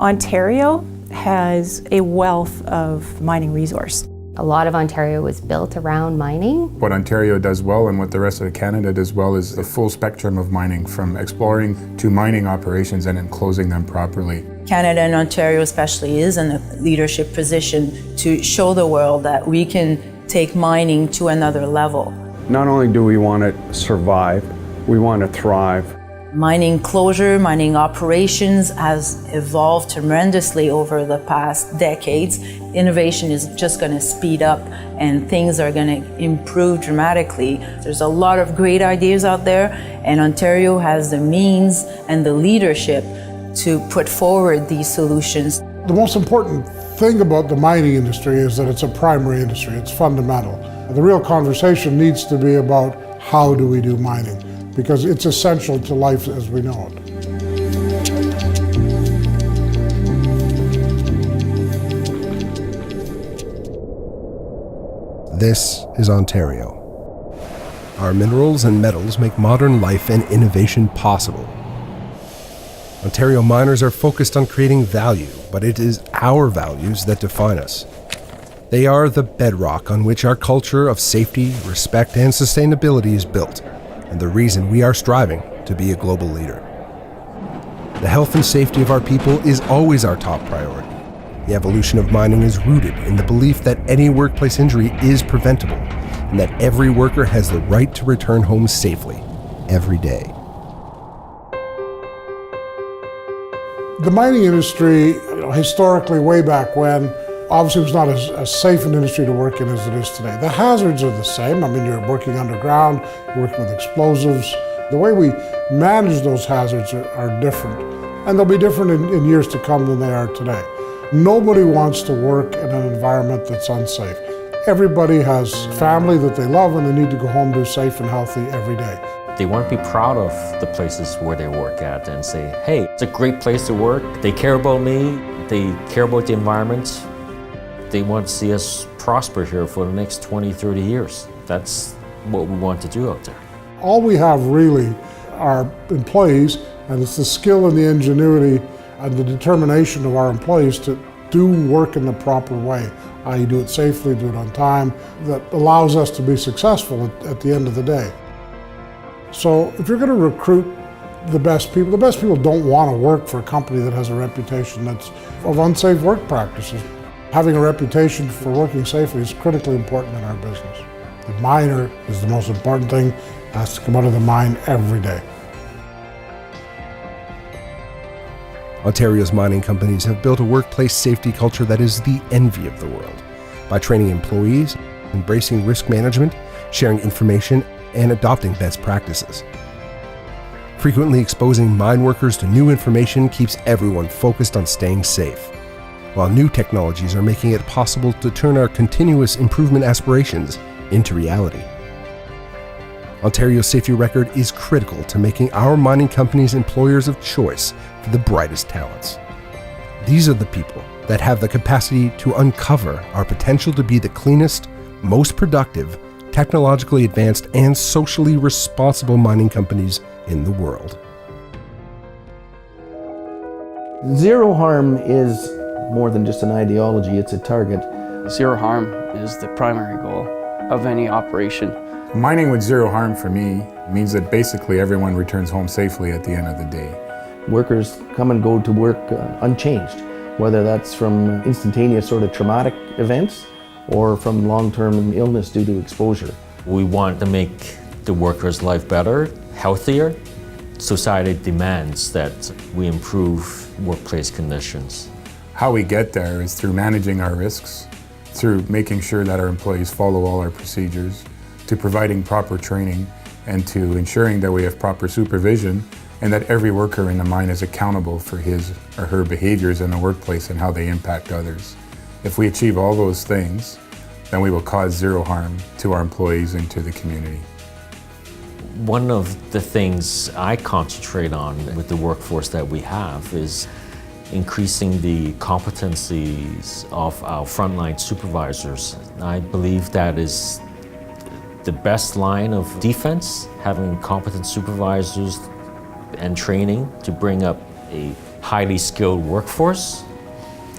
Ontario has a wealth of mining resource. A lot of Ontario was built around mining. What Ontario does well and what the rest of Canada does well is the full spectrum of mining, from exploring to mining operations and then closing them properly. Canada and Ontario especially is in a leadership position to show the world that we can take mining to another level. Not only do we want to survive, we want to thrive. Mining closure, mining operations has evolved tremendously over the past decades. Innovation is just going to speed up and things are going to improve dramatically. There's a lot of great ideas out there, and Ontario has the means and the leadership to put forward these solutions. The most important thing about the mining industry is that it's a primary industry, it's fundamental. The real conversation needs to be about how do we do mining, because it's essential to life as we know it. This is Ontario. Our minerals and metals make modern life and innovation possible. Ontario miners are focused on creating value, but it is our values that define us. They are the bedrock on which our culture of safety, respect, and sustainability is built, and the reason we are striving to be a global leader. The health and safety of our people is always our top priority. The evolution of mining is rooted in the belief that any workplace injury is preventable, and that every worker has the right to return home safely, every day. The mining industry, historically, way back when, obviously was not as safe an industry to work in as it is today. The hazards are the same. I mean, you're working underground, you're working with explosives. The way we manage those hazards are different, and they'll be different in years to come than they are today. Nobody wants to work in an environment that's unsafe. Everybody has family that they love and they need to go home to safe and healthy every day. They want to be proud of the places where they work at and say, hey, it's a great place to work. They care about me. They care about the environment. They want to see us prosper here for the next 20, 30 years. That's what we want to do out there. All we have really are employees, and it's the skill and the ingenuity and the determination of our employees to do work in the proper way, i.e. do it safely, do it on time, that allows us to be successful at the end of the day. So if you're going to recruit the best people don't want to work for a company that has a reputation that's of unsafe work practices. Having a reputation for working safely is critically important in our business. The miner is the most important thing, has to come out of the mine every day. Ontario's mining companies have built a workplace safety culture that is the envy of the world by training employees, embracing risk management, sharing information, and adopting best practices. Frequently exposing mine workers to new information keeps everyone focused on staying safe, while new technologies are making it possible to turn our continuous improvement aspirations into reality. Ontario's safety record is critical to making our mining companies employers of choice for the brightest talents. These are the people that have the capacity to uncover our potential to be the cleanest, most productive, technologically advanced, and socially responsible mining companies in the world. Zero harm is more than just an ideology, it's a target. Zero harm is the primary goal of any operation. Mining with zero harm for me means that basically everyone returns home safely at the end of the day. Workers come and go to work unchanged, whether that's from instantaneous sort of traumatic events or from long-term illness due to exposure. We want to make the workers' life better, healthier. Society demands that we improve workplace conditions. How we get there is through managing our risks, through making sure that our employees follow all our procedures, to providing proper training, and to ensuring that we have proper supervision and that every worker in the mine is accountable for his or her behaviors in the workplace and how they impact others. If we achieve all those things, then we will cause zero harm to our employees and to the community. One of the things I concentrate on with the workforce that we have is increasing the competencies of our frontline supervisors. I believe that is the best line of defense, having competent supervisors and training to bring up a highly skilled workforce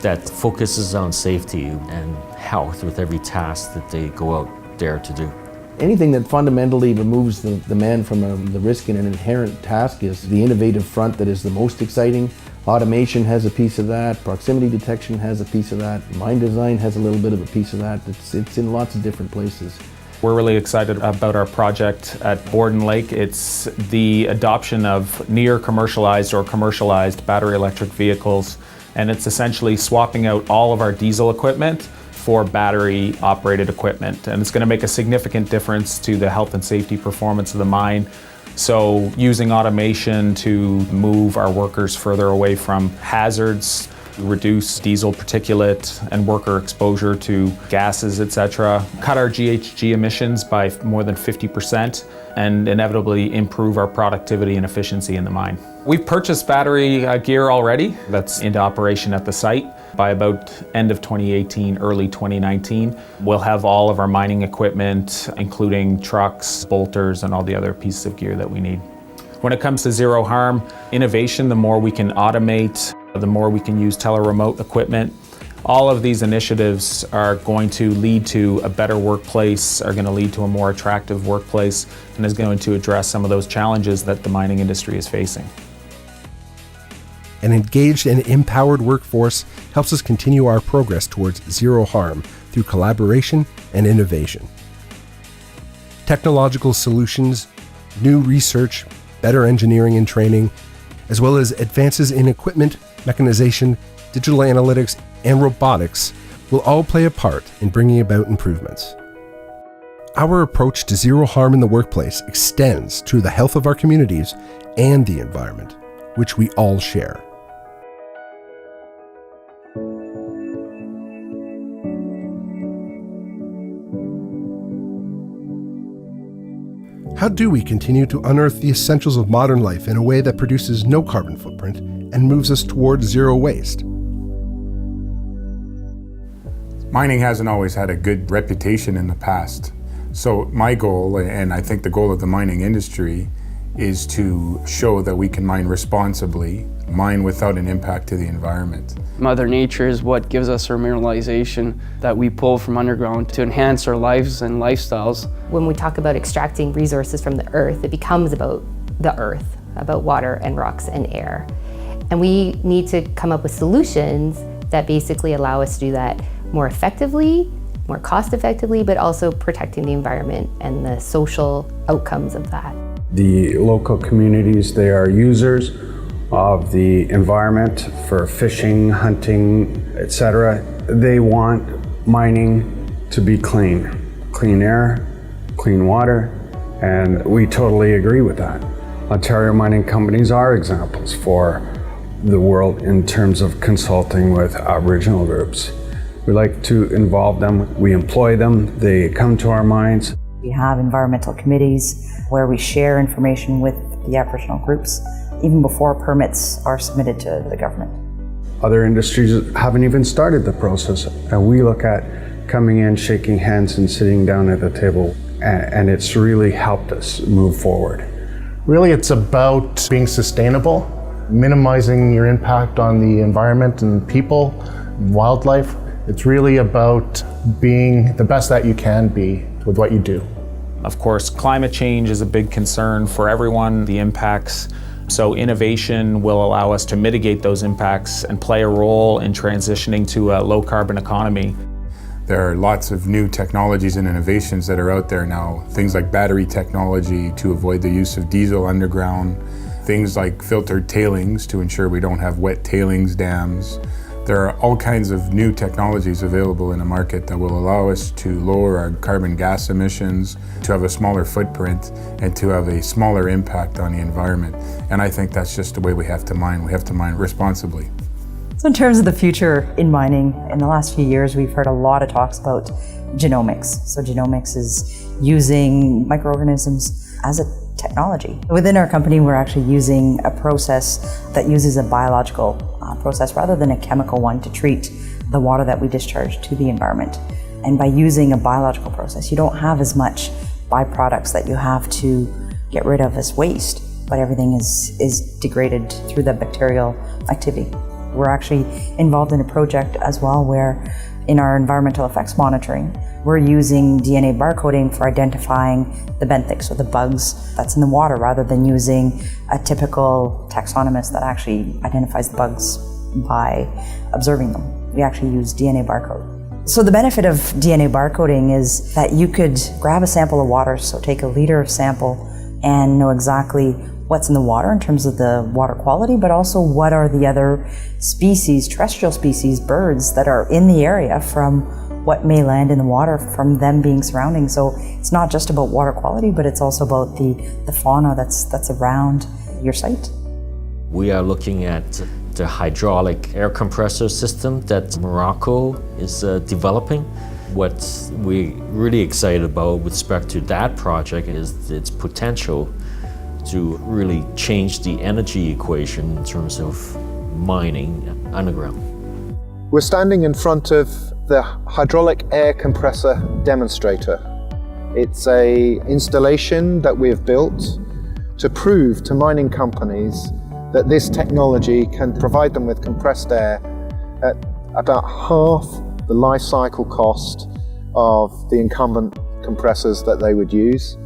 that focuses on safety and health with every task that they go out there to do. Anything that fundamentally removes the man from the risk in an inherent task is the innovative front that is the most exciting. Automation has a piece of that, proximity detection has a piece of that, mine design has a little bit of a piece of that. It's in lots of different places. We're really excited about our project at Borden Lake. It's the adoption of near commercialized or commercialized battery electric vehicles, and it's essentially swapping out all of our diesel equipment for battery operated equipment. And it's going to make a significant difference to the health and safety performance of the mine. So using automation to move our workers further away from hazards, reduce diesel particulate and worker exposure to gases, etc. Cut our GHG emissions by more than 50% and inevitably improve our productivity and efficiency in the mine. We've purchased battery gear already that's into operation at the site. By about end of 2018, early 2019, we'll have all of our mining equipment, including trucks, bolters, and all the other pieces of gear that we need. When it comes to zero harm innovation, the more we can automate, the more we can use teleremote equipment. All of these initiatives are going to lead to a better workplace, are going to lead to a more attractive workplace, and is going to address some of those challenges that the mining industry is facing. An engaged and empowered workforce helps us continue our progress towards zero harm through collaboration and innovation. Technological solutions, new research, better engineering and training, as well as advances in equipment, mechanization, digital analytics, and robotics will all play a part in bringing about improvements. Our approach to zero harm in the workplace extends to the health of our communities and the environment, which we all share. How do we continue to unearth the essentials of modern life in a way that produces no carbon footprint and moves us towards zero waste? Mining hasn't always had a good reputation in the past. So my goal, and I think the goal of the mining industry, is to show that we can mine responsibly, mine without an impact to the environment. Mother Nature is what gives us our mineralization that we pull from underground to enhance our lives and lifestyles. When we talk about extracting resources from the earth, it becomes about the earth, about water and rocks and air. And we need to come up with solutions that basically allow us to do that more effectively, more cost effectively, but also protecting the environment and the social outcomes of that. The local communities, they are users of the environment for fishing, hunting, etc. They want mining to be clean. Clean air, clean water, and we totally agree with that. Ontario mining companies are examples for the world in terms of consulting with Aboriginal groups. We like to involve them, we employ them, they come to our mines. We have environmental committees where we share information with the Aboriginal groups even before permits are submitted to the government. Other industries haven't even started the process, and we look at coming in, shaking hands, and sitting down at the table, and it's really helped us move forward. Really, it's about being sustainable, minimizing your impact on the environment and people, wildlife. It's really about being the best that you can be with what you do. Of course, climate change is a big concern for everyone, the impacts. So innovation will allow us to mitigate those impacts and play a role in transitioning to a low carbon economy. There are lots of new technologies and innovations that are out there now. Things like battery technology to avoid the use of diesel underground. Things like filtered tailings to ensure we don't have wet tailings dams. There are all kinds of new technologies available in the market that will allow us to lower our carbon gas emissions, to have a smaller footprint, and to have a smaller impact on the environment. And I think that's just the way we have to mine. We have to mine responsibly. So in terms of the future in mining, in the last few years, we've heard a lot of talks about genomics. So genomics is using microorganisms as a technology. Within our company, we're actually using a process that uses a biological process rather than a chemical one to treat the water that we discharge to the environment. And by using a biological process, you don't have as much byproducts that you have to get rid of as waste. but everything is degraded through the bacterial activity. We're actually involved in a project as well where in our environmental effects monitoring, we're using DNA barcoding for identifying the benthics or the bugs that's in the water rather than using a typical taxonomist that actually identifies the bugs by observing them. We actually use DNA barcode. So the benefit of DNA barcoding is that you could grab a sample of water, so take a liter of sample and know exactly what's in the water in terms of the water quality, but also what are the other species, terrestrial species, birds that are in the area from what may land in the water from them being surrounding. So it's not just about water quality, but it's also about the fauna that's around your site. We are looking at the hydraulic air compressor system that Morocco is developing. What we're really excited about with respect to that project is its potential to really change the energy equation in terms of mining underground. We're standing in front of the hydraulic air compressor demonstrator. It's an installation that we've built to prove to mining companies that this technology can provide them with compressed air at about half the life cycle cost of the incumbent compressors that they would use,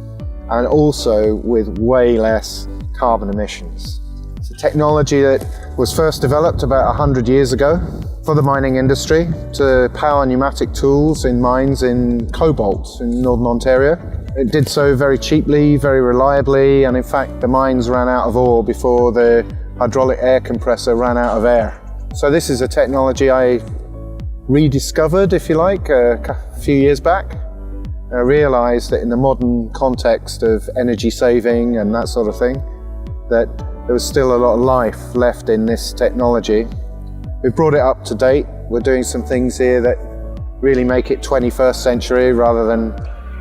and also with way less carbon emissions. It's a technology that was first developed about 100 years ago for the mining industry to power pneumatic tools in mines in cobalt in northern Ontario. It did so very cheaply, very reliably, and in fact the mines ran out of ore before the hydraulic air compressor ran out of air. So this is a technology I rediscovered, if you like, a few years back. I realised that in the modern context of energy saving and that sort of thing, that there was still a lot of life left in this technology. We've brought it up to date. We're doing some things here that really make it 21st century rather than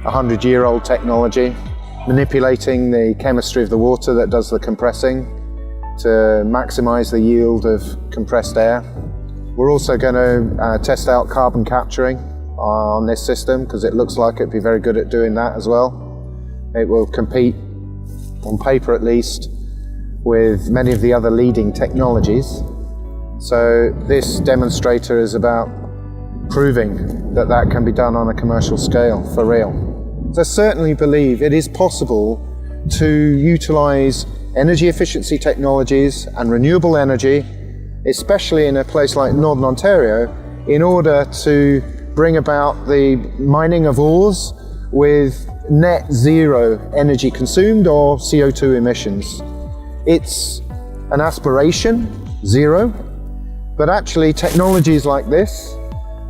100-year-old technology, manipulating the chemistry of the water that does the compressing to maximise the yield of compressed air. We're also going to test out carbon capturing on this system because it looks like it'd be very good at doing that as well. It will compete, on paper at least, with many of the other leading technologies. So this demonstrator is about proving that that can be done on a commercial scale for real. So I certainly believe it is possible to utilise energy efficiency technologies and renewable energy, especially in a place like Northern Ontario, in order to bring about the mining of ores with net zero energy consumed or CO2 emissions. It's an aspiration, zero, but actually technologies like this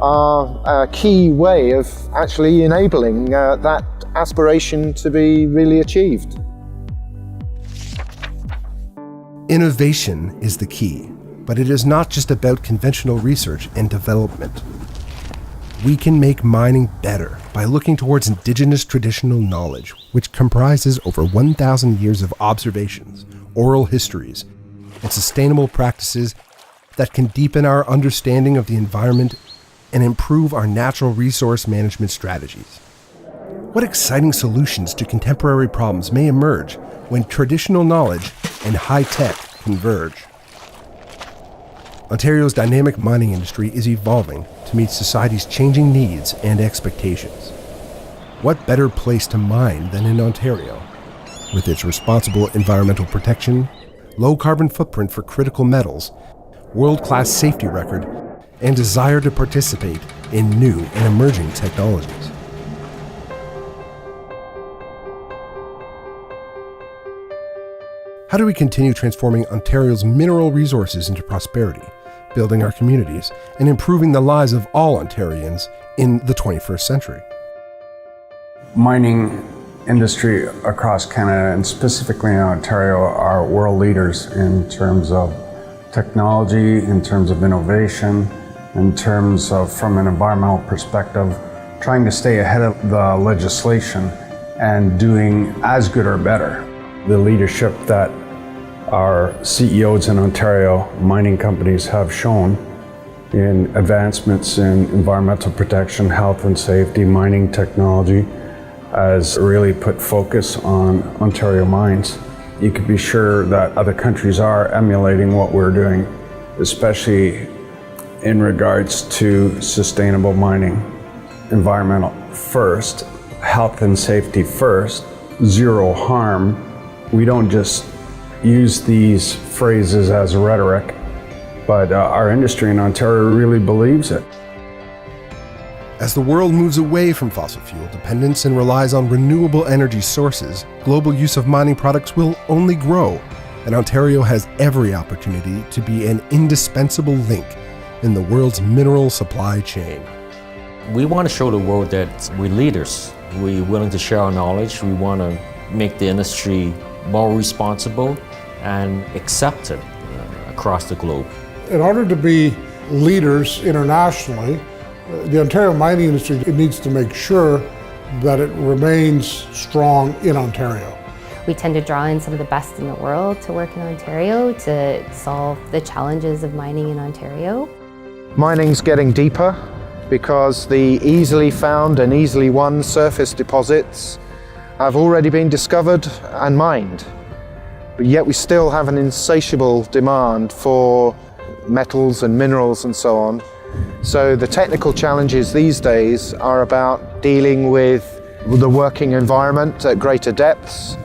are a key way of actually enabling that aspiration to be really achieved. Innovation is the key, but it is not just about conventional research and development. We can make mining better by looking towards indigenous traditional knowledge, which comprises over 1,000 years of observations, oral histories, and sustainable practices that can deepen our understanding of the environment and improve our natural resource management strategies. What exciting solutions to contemporary problems may emerge when traditional knowledge and high tech converge? Ontario's dynamic mining industry is evolving to meet society's changing needs and expectations. What better place to mine than in Ontario? With its responsible environmental protection, low carbon footprint for critical metals, world-class safety record, and desire to participate in new and emerging technologies. How do we continue transforming Ontario's mineral resources into prosperity, building our communities, and improving the lives of all Ontarians in the 21st century? Mining industry across Canada, and specifically in Ontario, are world leaders in terms of technology, in terms of innovation, in terms of, from an environmental perspective, trying to stay ahead of the legislation and doing as good or better. The leadership that our CEOs in Ontario mining companies have shown in advancements in environmental protection, health and safety, mining technology, has really put focus on Ontario mines you can be sure that other countries are emulating what we're doing, especially in regards to sustainable mining. Environmental first, health and safety first, zero harm. We don't just use these phrases as rhetoric, but our industry in Ontario really believes it. As the world moves away from fossil fuel dependence and relies on renewable energy sources, global use of mining products will only grow, and Ontario has every opportunity to be an indispensable link in the world's mineral supply chain. We want to show the world that we're leaders. We're willing to share our knowledge. We want to make the industry more responsible and accepted across the globe. In order to be leaders internationally, the Ontario mining industry needs to make sure that it remains strong in Ontario. We tend to draw in some of the best in the world to work in Ontario to solve the challenges of mining in Ontario. Mining's getting deeper because the easily found and easily won surface deposits have already been discovered and mined. But yet we still have an insatiable demand for metals and minerals and so on. So the technical challenges these days are about dealing with the working environment at greater depths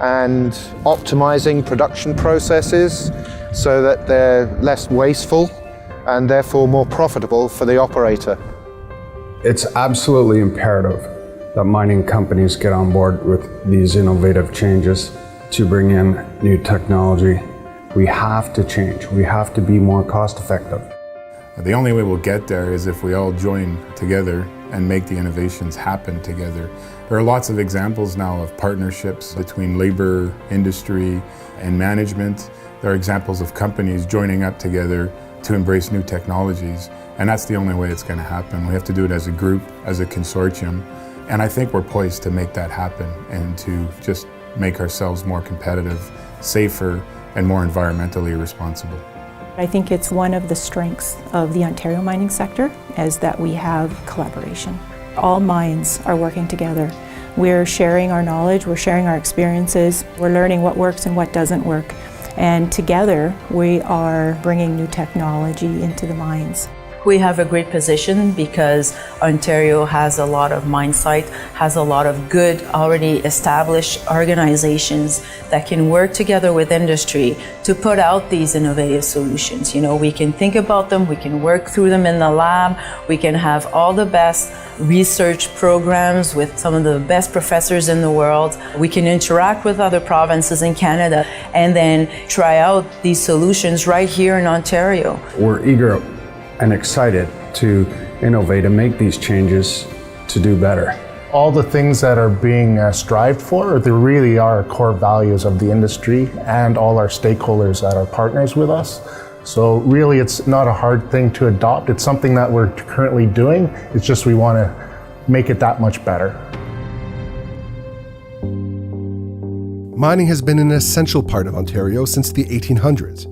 and optimizing production processes so that they're less wasteful and therefore more profitable for the operator. It's absolutely imperative that mining companies get on board with these innovative changes to bring in new technology. We have to change. We have to be more cost effective. The only way we'll get there is if we all join together and make the innovations happen together. There are lots of examples now of partnerships between labor, industry, and management. There are examples of companies joining up together to embrace new technologies, and that's the only way it's going to happen. We have to do it as a group, as a consortium, and I think we're poised to make that happen and to just make ourselves more competitive, safer, and more environmentally responsible. I think it's one of the strengths of the Ontario mining sector is that we have collaboration. All mines are working together. We're sharing our knowledge, we're sharing our experiences, we're learning what works and what doesn't work. And together we are bringing new technology into the mines. We have a great position because Ontario has a lot of mine site, has a lot of good already established organizations that can work together with industry to put out these innovative solutions. You know, we can think about them, we can work through them in the lab, we can have all the best research programs with some of the best professors in the world. We can interact with other provinces in Canada and then try out these solutions right here in Ontario. We're eager and excited to innovate and make these changes to do better. All the things that are being strived for, they really are core values of the industry and all our stakeholders that are partners with us. So really it's not a hard thing to adopt. It's something that we're currently doing. It's just we want to make it that much better. Mining has been an essential part of Ontario since the 1800s.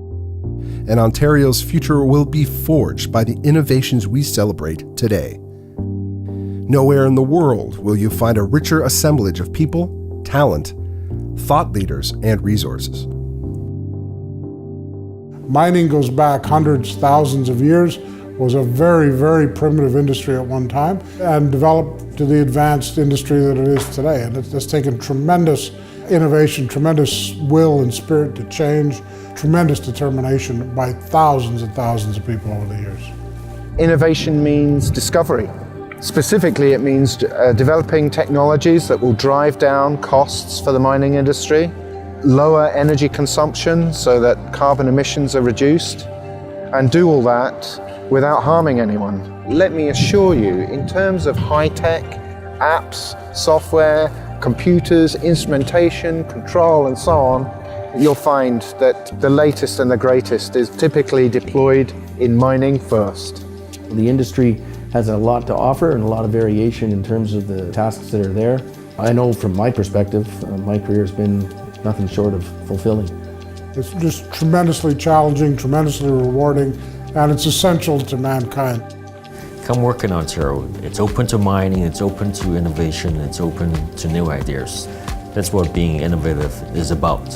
And Ontario's future will be forged by the innovations we celebrate today. Nowhere in the world will you find a richer assemblage of people, talent, thought leaders, and resources. Mining goes back hundreds, thousands of years, was a very, very primitive industry at one time and developed to the advanced industry that it is today. And it's taken tremendous innovation, tremendous will and spirit to change, tremendous determination by thousands and thousands of people over the years. Innovation means discovery. Specifically, it means developing technologies that will drive down costs for the mining industry, lower energy consumption so that carbon emissions are reduced, and do all that without harming anyone. Let me assure you, in terms of high-tech, apps, software, computers, instrumentation, control, and so on, you'll find that the latest and the greatest is typically deployed in mining first. The industry has a lot to offer and a lot of variation in terms of the tasks that are there. I know from my perspective, my career has been nothing short of fulfilling. It's just tremendously challenging, tremendously rewarding, and it's essential to mankind. Come work in Ontario. It's open to mining, it's open to innovation, it's open to new ideas. That's what being innovative is about.